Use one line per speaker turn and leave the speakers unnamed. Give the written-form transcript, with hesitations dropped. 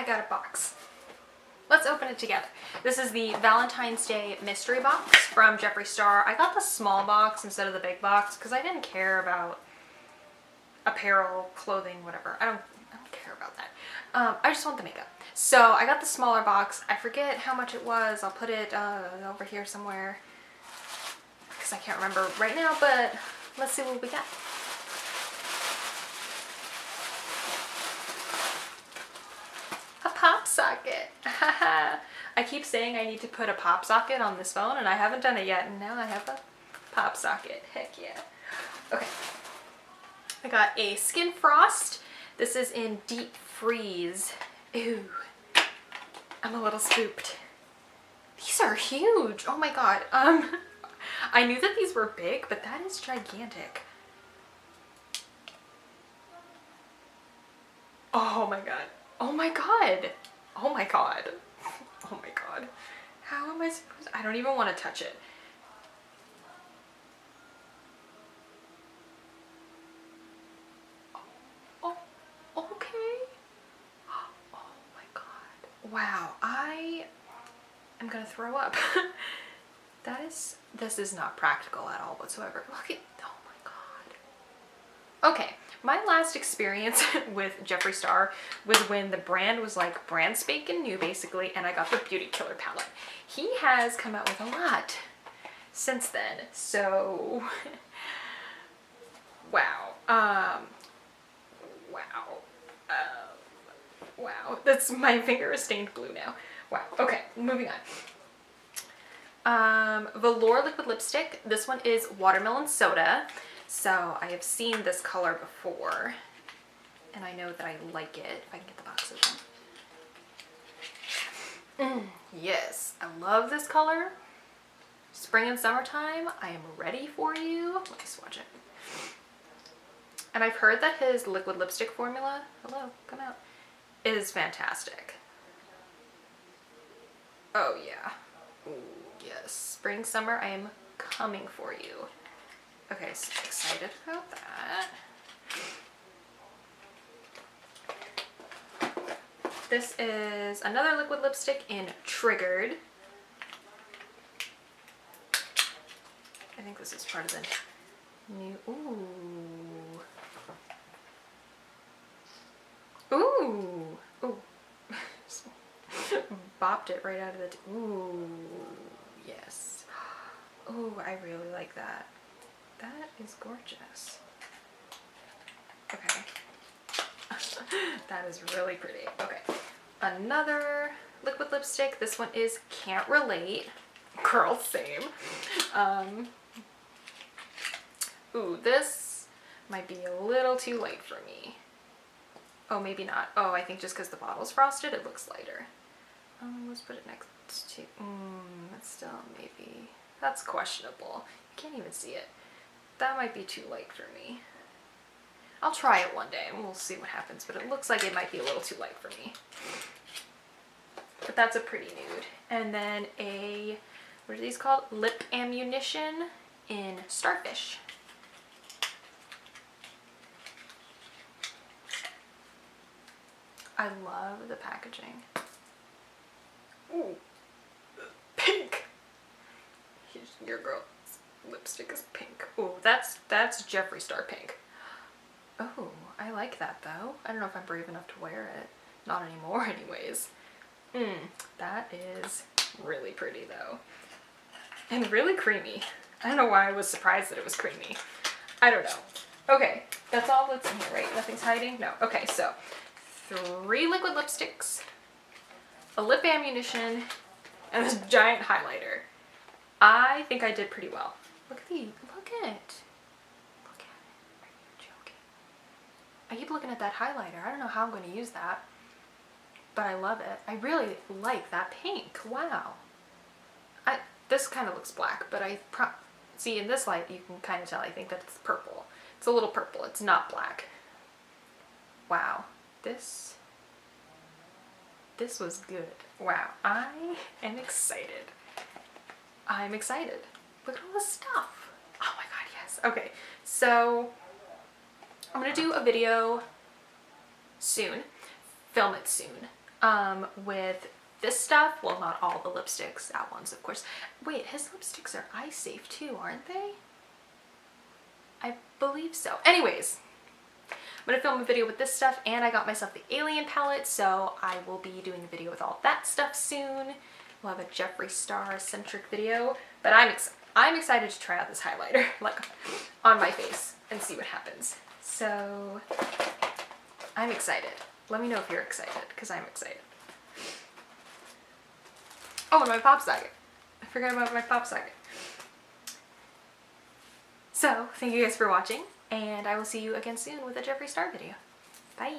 I got a box. Let's open it together. This is the Valentine's Day mystery box from Jeffree Star. I got the small box instead of the big box because I didn't care about apparel, clothing, whatever. I don't care about that. I just want the makeup. So I got the smaller box. I forget how much it was. I'll put it over here somewhere because I can't remember right now, but let's see what we got. A pop socket. I keep saying I need to put a pop socket on this phone and I haven't done it yet, and now I have a pop socket. Heck yeah. Okay. I got a Skin Frost. This is in Deep Freeze. Ooh. I'm a little spooked. These are huge. Oh my god. I knew that these were big, but that is gigantic. Oh my god. Oh my god. Oh my god. Oh my god. How am I supposed to? I don't even want to touch it. Oh, okay. Oh my god. Wow, I am gonna throw up. This is not practical at all whatsoever. Look at, oh my god. Okay, my last experience with Jeffree Star was when the brand was like brand spanking new basically, and I got the Beauty Killer palette. He has come out with a lot since then, so wow. Wow, that's, my finger is stained blue now. Wow, okay, moving on. Velour liquid lipstick. This one is Watermelon Soda. So I have seen this color before and I know that I like it. If I can get the box open. Yes, I love this color. Spring and summertime, I am ready for you. Let me swatch it. And I've heard that his liquid lipstick formula, hello, come out, is fantastic. Oh yeah. Ooh, yes. Spring, summer, I am coming for you. Okay, so excited about that. This is another liquid lipstick in Triggered. I think this is part of the new, ooh, ooh. Bopped it right out of the, ooh, yes. Ooh, I really like that. That is gorgeous. Okay. That is really pretty. Okay. Another liquid lipstick. This one is Can't Relate. Girl, same. Ooh, this might be a little too light for me. Oh, maybe not. Oh, I think just because the bottle's frosted, it looks lighter. Let's put it next to, that's still maybe, that's questionable. You can't even see it. That might be too light for me. I'll try it one day and we'll see what happens, but it looks like it might be a little too light for me. But that's a pretty nude. And then a, what are these called? Lip Ammunition in Starfish. I love the packaging. Ooh, pink. Your girl's lipstick is pink. Ooh, that's Jeffree Star pink. Oh, I like that though. I don't know if I'm brave enough to wear it. Not anymore anyways. That is really pretty though. And really creamy. I don't know why I was surprised that it was creamy. I don't know. Okay, that's all that's in here, right? Nothing's hiding? No. Okay, so 3 liquid lipsticks, a lip ammunition, and this giant highlighter. I think I did pretty well. Look at these. Look at it. Look at it. Are you joking? I keep looking at that highlighter. I don't know how I'm going to use that, but I love it. I really like that pink. Wow. This kind of looks black, but see in this light you can kind of tell. I think that it's purple. It's a little purple. It's not black. Wow. This was good. Wow. I am excited. I'm excited. Look at all this stuff. Oh my god, yes. Okay, so I'm gonna do a video soon. Film it soon. with this stuff. Well, not all the lipsticks, that one's of course. Wait, his lipsticks are eye safe too, aren't they? I believe so. Anyways, I'm gonna film a video with this stuff, and I got myself the Alien palette, so I will be doing a video with all that stuff soon. We'll have a Jeffree Star centric video, but I'm excited to try out this highlighter, like on my face, and see what happens. So I'm excited. Let me know if you're excited, because I'm excited. Oh, and my pop socket. I forgot about my pop socket. So, thank you guys for watching, and I will see you again soon with a Jeffree Star video. Bye!